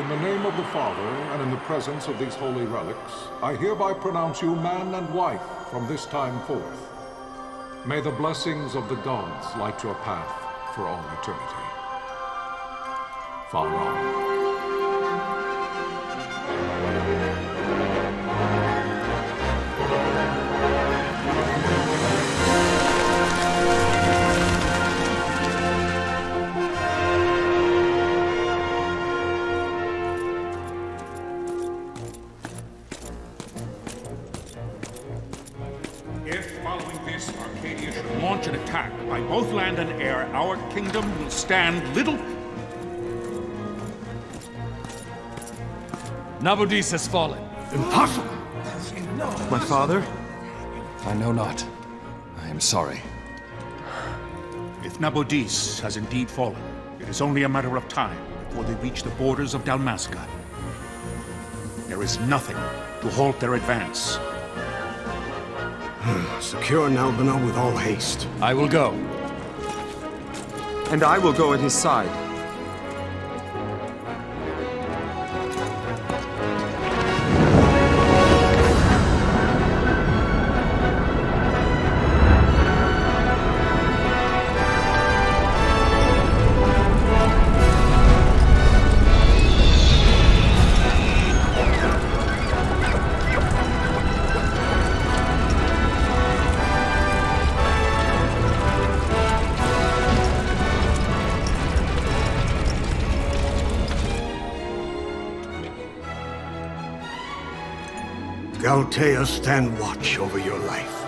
In the name of the Father, and in the presence of these holy relics, I hereby pronounce you man and wife from this time forth. May the blessings of the gods light your path for all eternity. Far on. Launch an attack by both land and air, our kingdom will stand little... Nabudis has fallen. Impossible! My father? I know not. I am sorry. If Nabudis has indeed fallen, it is only a matter of time before they reach the borders of Dalmasca. There is nothing to halt their advance. Secure Nalbina with all haste. I will go. And I will go at his side. Galtea, stand watch over your life.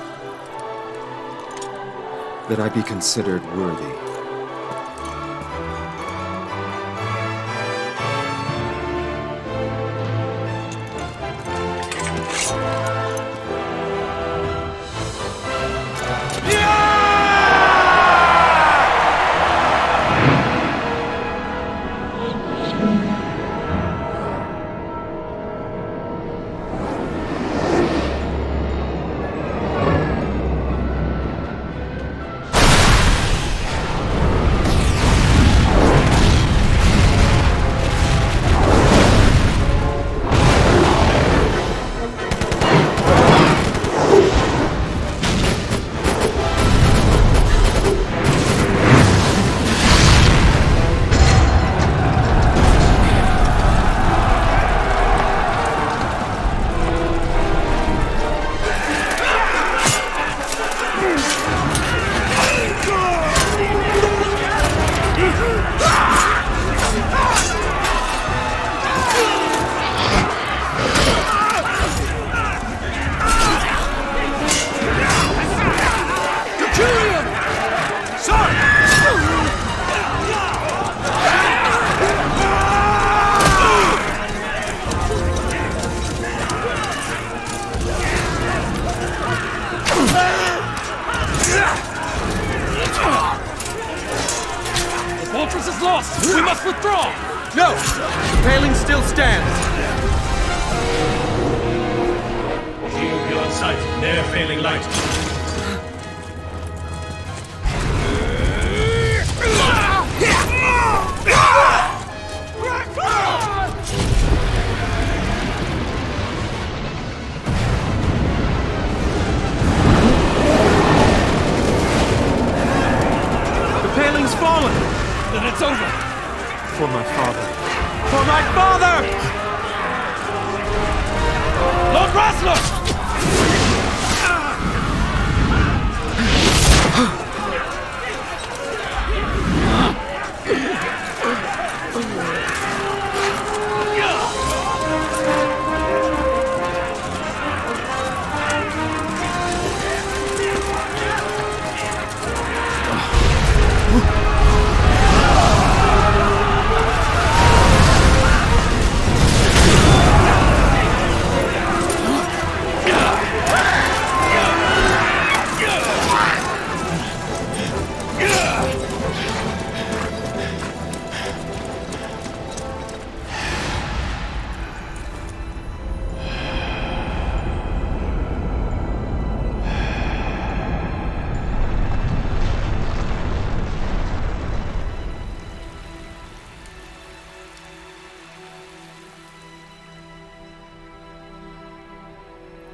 That I be considered worthy. We must withdraw! No! The paling still stands! Shield beyond sight, ne'er failing light. The paling's fallen! Then it's over! For my father. For my father! Lord Rasler!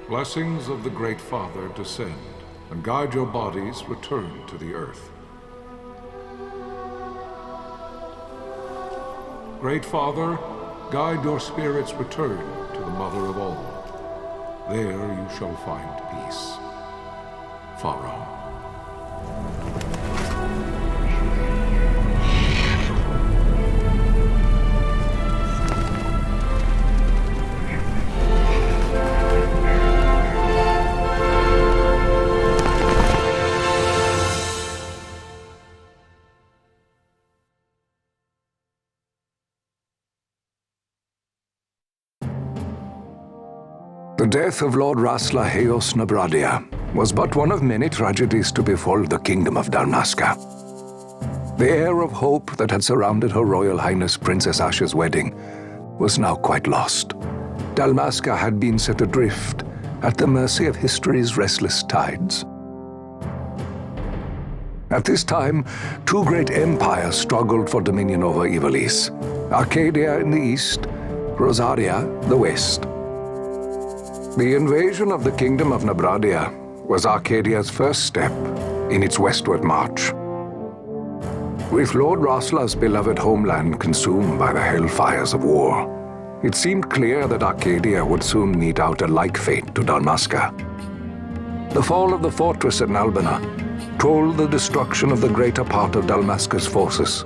Blessings of the Great Father descend, and guide your bodies return to the earth. Great Father, guide your spirits return to the Mother of all. There you shall find peace. Pharaoh. The death of Lord Rasla Heos Nabradia was but one of many tragedies to befall the Kingdom of Dalmasca. The air of hope that had surrounded Her Royal Highness Princess Asha's wedding was now quite lost. Dalmasca had been set adrift at the mercy of history's restless tides. At this time, two great empires struggled for dominion over Ivalice: Arcadia in the east, Rosaria the west. The invasion of the Kingdom of Nabradia was Arcadia's first step in its westward march. With Lord Rasla's beloved homeland consumed by the hellfires of war, it seemed clear that Arcadia would soon mete out a like fate to Dalmasca. The fall of the fortress at Nalbina told the destruction of the greater part of Dalmasca's forces.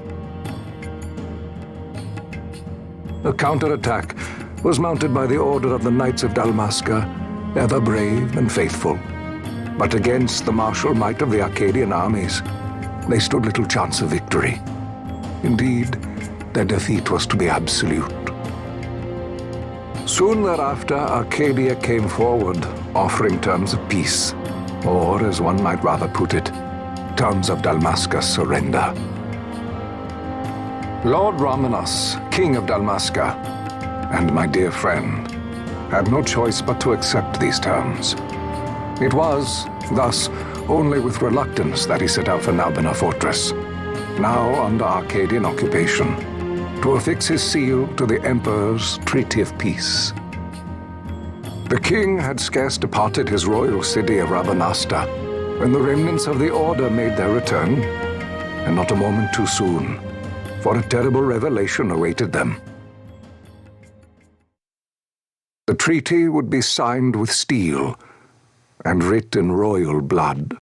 A counterattack was mounted by the order of the Knights of Dalmasca, ever brave and faithful. But against the martial might of the Arcadian armies, they stood little chance of victory. Indeed, their defeat was to be absolute. Soon thereafter, Arcadia came forward, offering terms of peace, or, as one might rather put it, terms of Dalmasca's surrender. Lord Ramenas, King of Dalmasca, and my dear friend, had no choice but to accept these terms. It was, thus, only with reluctance that he set out for Nalbina Fortress, now under Arcadian occupation, to affix his seal to the Emperor's Treaty of Peace. The king had scarce departed his royal city of Rabanasta when the remnants of the Order made their return, and not a moment too soon, for a terrible revelation awaited them. The treaty would be signed with steel and writ in royal blood.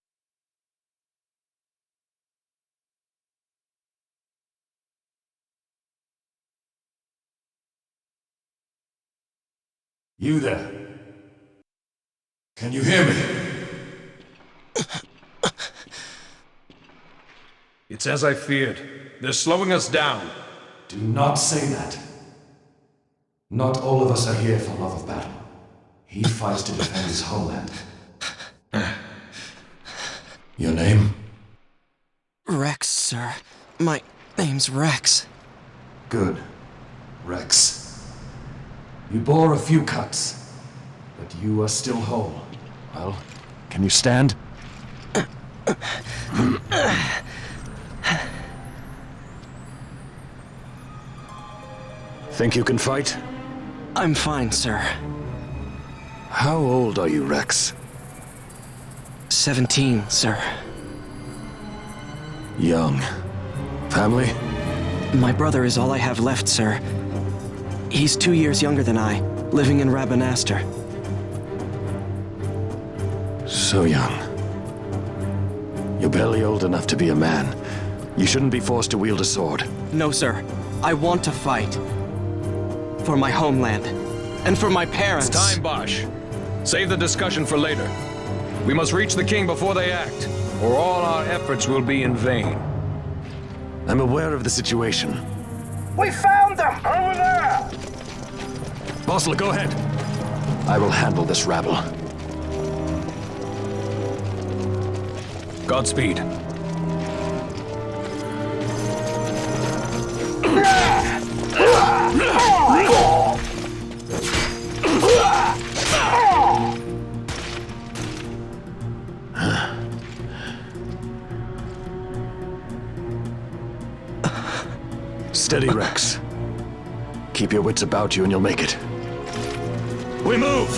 You there? Can you hear me? It's as I feared. They're slowing us down. Do not say that. Not all of us are here for love of battle. He fights to defend his homeland. Your name? Rex, sir. My name's Rex. Good. Rex. You bore a few cuts, but you are still whole. Well, can you stand? Think you can fight? I'm fine, sir. How old are you, Rex? 17, sir. Young. Family? My brother is all I have left, sir. He's 2 years younger than I, living in Rabanastre. So young. You're barely old enough to be a man. You shouldn't be forced to wield a sword. No, sir. I want to fight. For my homeland. And for my parents. It's time, Bosch. Save the discussion for later. We must reach the king before they act, or all our efforts will be in vain. I'm aware of the situation. We found them! Over there! Bossler, go ahead. I will handle this rabble. Godspeed. Steady, Rex. Keep your wits about you and you'll make it. We move!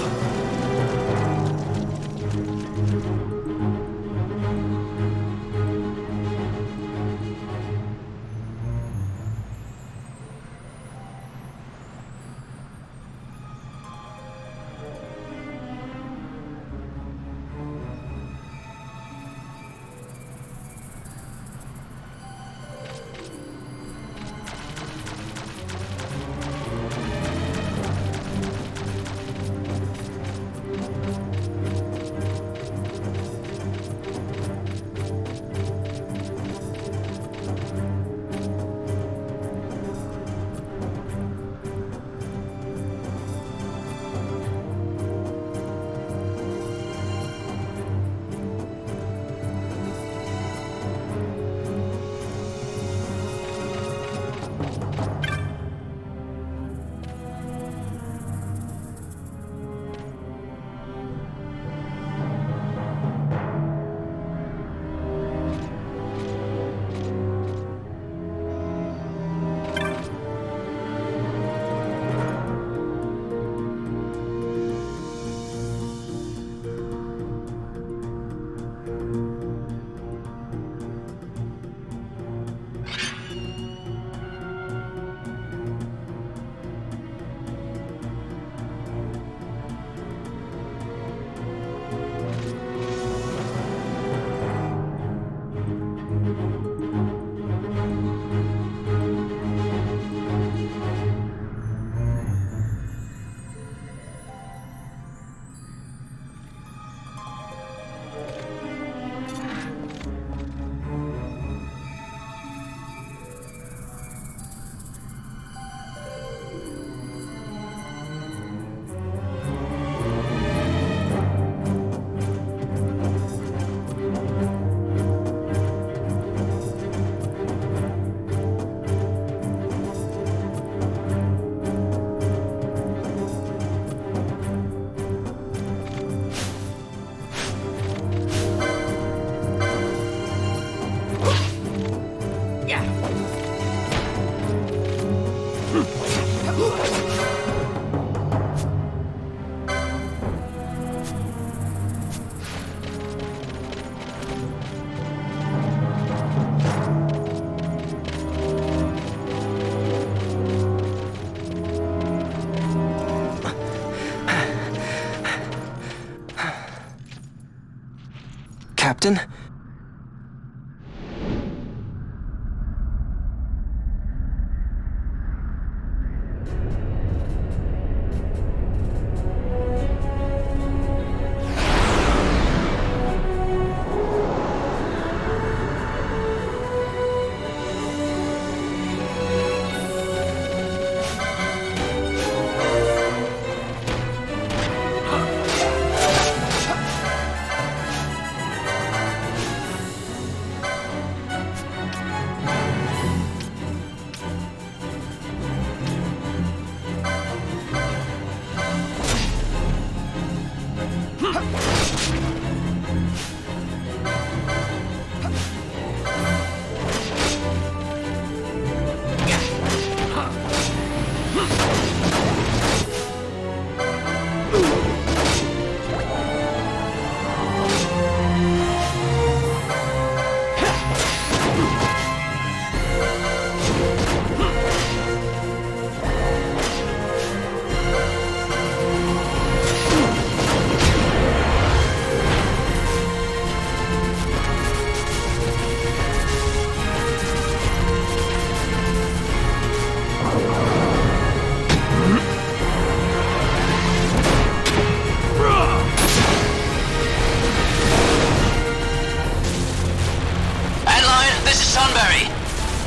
Captain?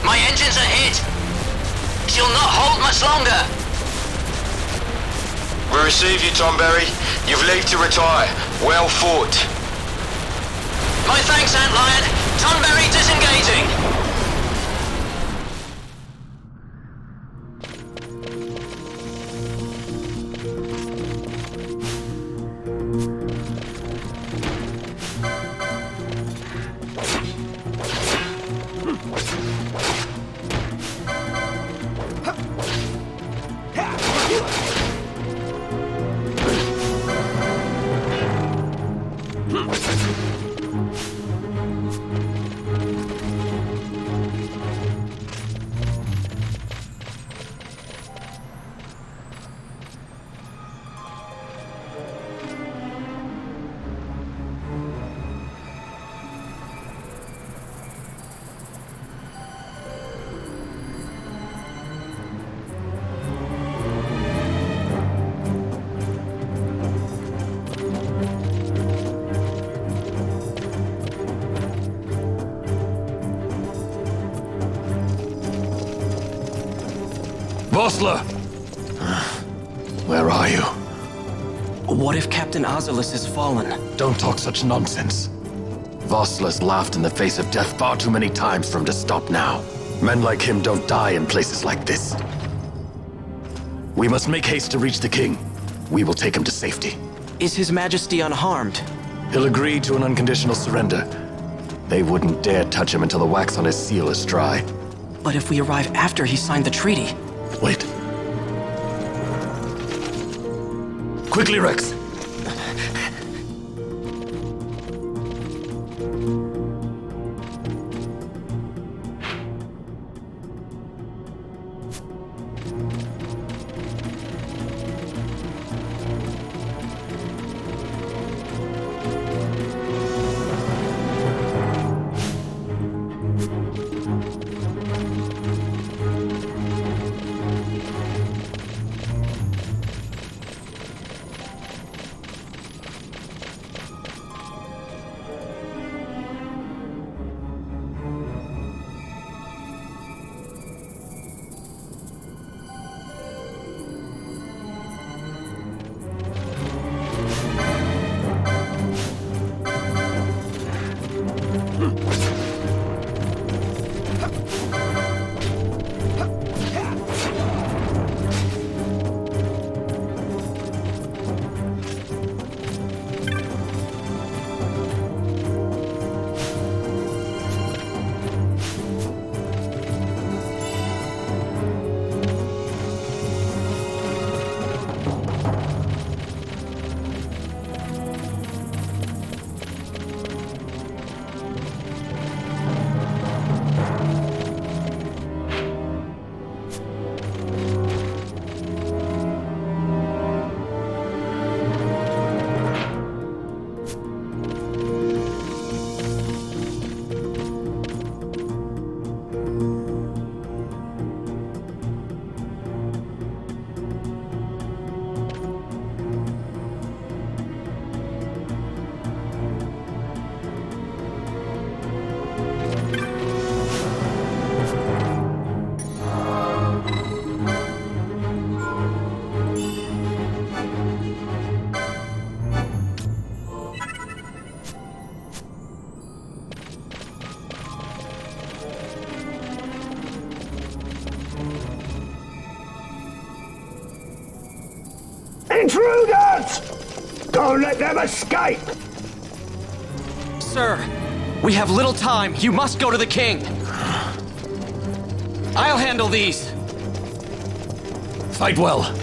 My engines are hit. She'll not hold much longer. We receive you, Tomberry. You've leave to retire. Well fought. My thanks, Antlion. Tomberry disengaging. Vossler! Where are you? What if Captain Azulis has fallen? Don't talk such nonsense. Vossler's laughed in the face of death far too many times for him to stop now. Men like him don't die in places like this. We must make haste to reach the king. We will take him to safety. Is His Majesty unharmed? He'll agree to an unconditional surrender. They wouldn't dare touch him until the wax on his seal is dry. But if we arrive after he signed the treaty... Wait. Quickly, Rex! Intruders! Don't let them escape! Sir, we have little time. You must go to the king. I'll handle these. Fight well.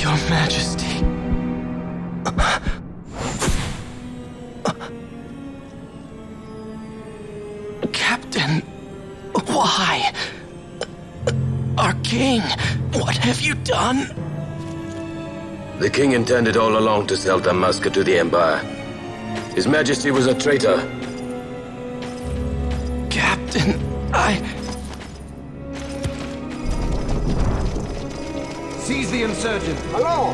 Your Majesty. Captain, why? Our king, what have you done? The king intended all along to sell Damaska to the Empire. His Majesty was a traitor. Captain, Seize the insurgent. Hello!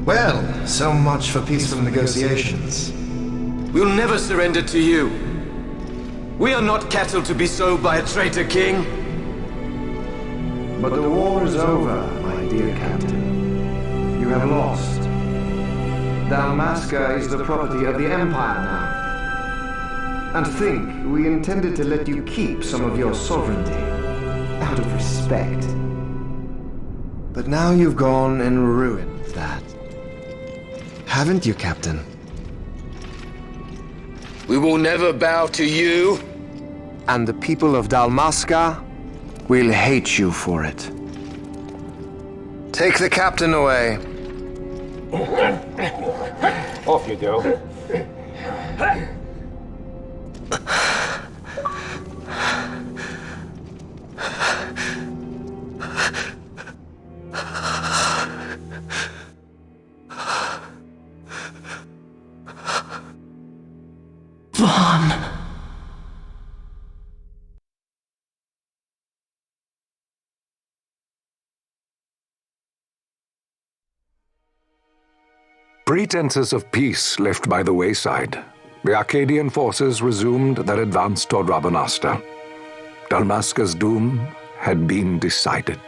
Well, so much for peaceful negotiations. We'll never surrender to you. We are not cattle to be sold by a traitor king. But the war is over, my dear Captain. You have lost. Dalmasca is the property of the Empire now. And think, we intended to let you keep some of your sovereignty, out of respect. But now you've gone and ruined that. Haven't you, Captain? We will never bow to you. And the people of Dalmasca will hate you for it. Take the captain away. Off you go. Vaughn. Pretenses of peace left by the wayside, the Arcadian forces resumed their advance toward Rabanasta. Dalmasca's doom had been decided.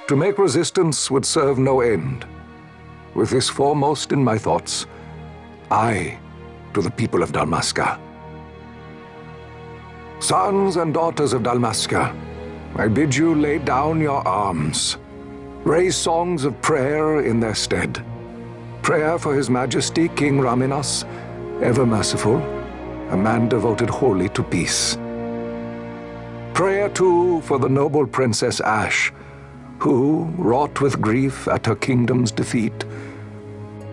To make resistance would serve no end. With this foremost in my thoughts, I to the people of Dalmasca. Sons and daughters of Dalmasca, I bid you lay down your arms. Raise songs of prayer in their stead. Prayer for His Majesty King Raminas, ever merciful, a man devoted wholly to peace. Prayer, too, for the noble Princess Ash, who, wrought with grief at her kingdom's defeat,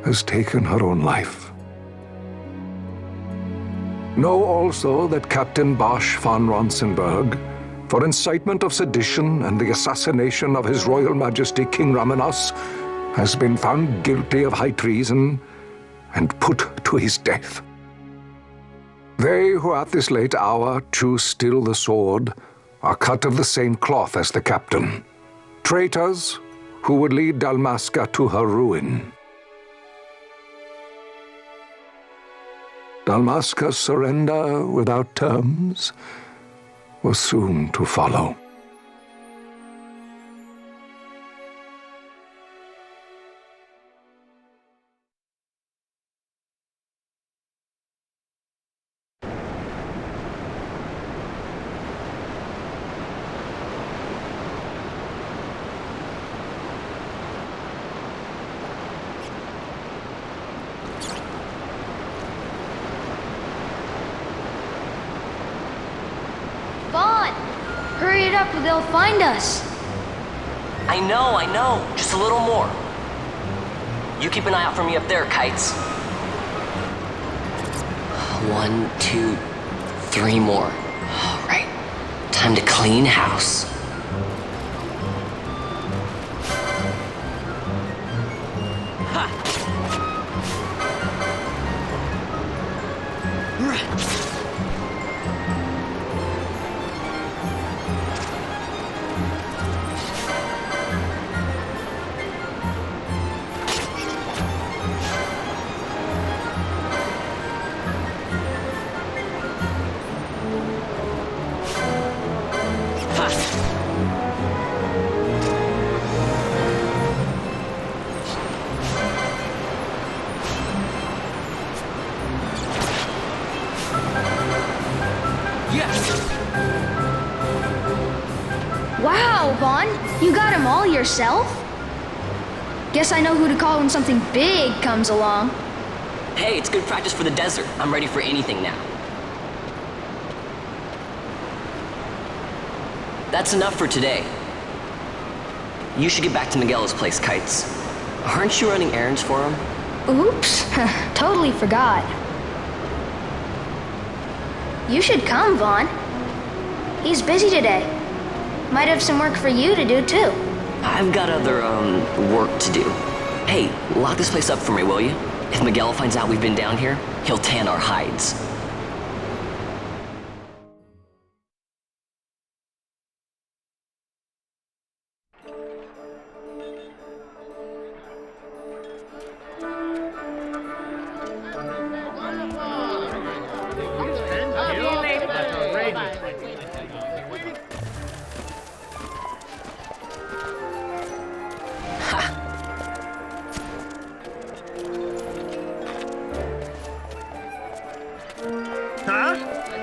has taken her own life. Know also that Captain Bosch von Ronsenberg, for incitement of sedition and the assassination of His Royal Majesty King Raminas, has been found guilty of high treason and put to his death. They who at this late hour choose still the sword are cut of the same cloth as the captain. Traitors who would lead Dalmasca to her ruin. Dalmasca's surrender without terms was soon to follow. Hurry it up or they'll find us. I know. Just a little more. You keep an eye out for me up there, Kites. 1, 2, 3 more. All right. Time to clean house. Wow, Vaughn, you got them all yourself? Guess I know who to call when something big comes along. Hey, it's good practice for the desert. I'm ready for anything now. That's enough for today. You should get back to Miguel's place, Kites. Aren't you running errands for him? Oops, totally forgot. You should come, Vaughn. He's busy today. Might have some work for you to do, too. I've got other, work to do. Hey, lock this place up for me, will you? If Miguel finds out we've been down here, he'll tan our hides.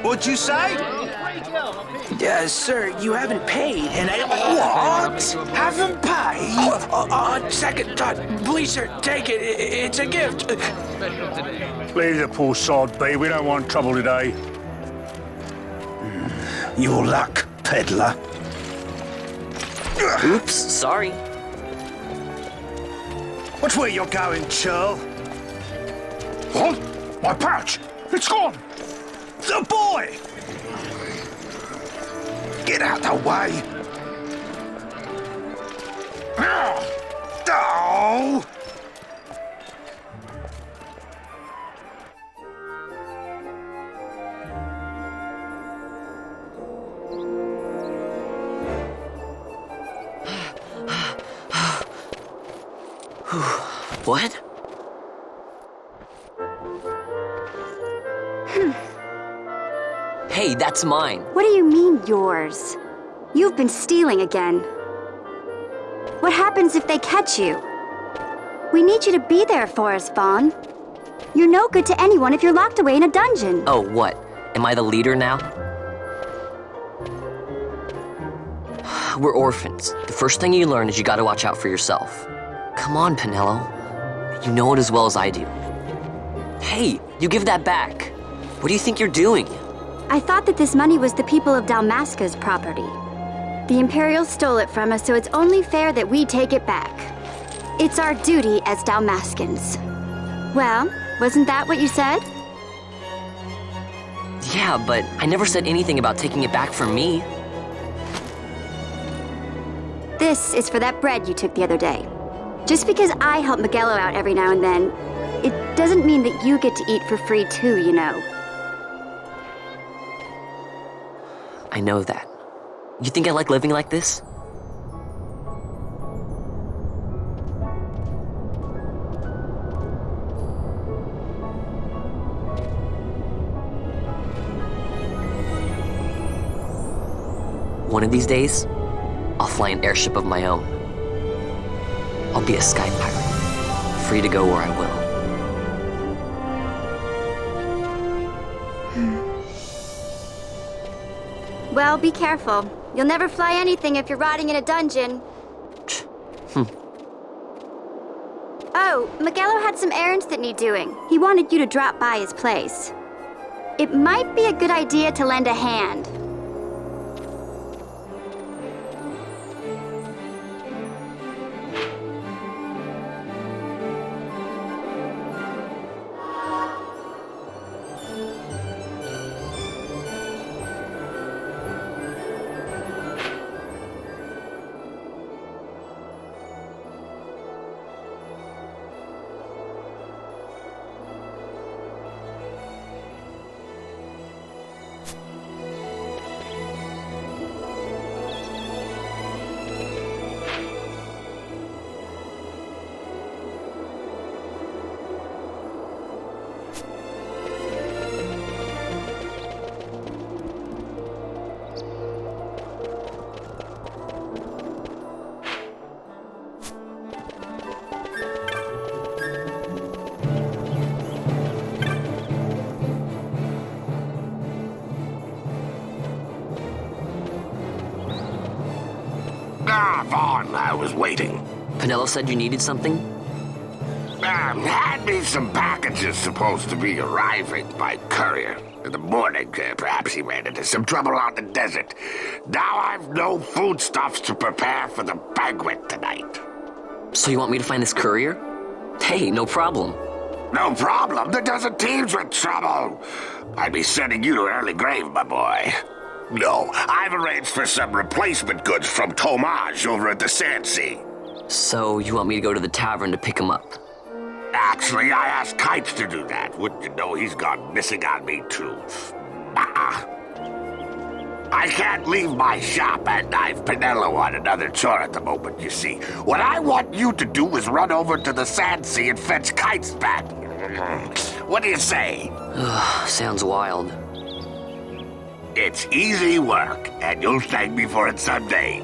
What'd you say? Sir, you haven't paid, and I... What? Haven't paid? On second thought, please, sir, take it. It's a gift. Leave the poor sod be. We don't want trouble today. Your luck, peddler. Oops, sorry. Watch where you're going, churl. What? My pouch! It's gone! The boy! Get out the way! Oh! What? Hey, that's mine. What do you mean, yours? You've been stealing again. What happens if they catch you? We need you to be there for us, Vaughn. You're no good to anyone if you're locked away in a dungeon. Oh, what? Am I the leader now? We're orphans. The first thing you learn is you gotta watch out for yourself. Come on, Pinello. You know it as well as I do. Hey, you give that back. What do you think you're doing? I thought that this money was the people of Dalmasca's property. The Imperials stole it from us, so it's only fair that we take it back. It's our duty as Dalmascans. Well, wasn't that what you said? Yeah, but I never said anything about taking it back from me. This is for that bread you took the other day. Just because I help Miguelo out every now and then, it doesn't mean that you get to eat for free too, you know. I know that. You think I like living like this? One of these days, I'll fly an airship of my own. I'll be a sky pirate, free to go where I will. Well, be careful. You'll never fly anything if you're rotting in a dungeon. Oh, Miguelo had some errands that need doing. He wanted you to drop by his place. It might be a good idea to lend a hand. Vaughn, I was waiting. Pinello said you needed something? Had me some packages supposed to be arriving by courier. In the morning, perhaps he ran into some trouble out in the desert. Now I've no foodstuffs to prepare for the banquet tonight. So you want me to find this courier? Hey, no problem. No problem. The desert teems with trouble. I'd be sending you to an early grave, my boy. No, I've arranged for some replacement goods from Tomage over at the Sandsea. So you want me to go to the tavern to pick him up? Actually, I asked Kites to do that. Wouldn't you know he's gone missing on me, too. I can't leave my shop, and I've Pinello on another chore at the moment, you see. What I want you to do is run over to the Sandsea and fetch Kites back. What do you say? Sounds wild. It's easy work, and you'll thank me for it someday.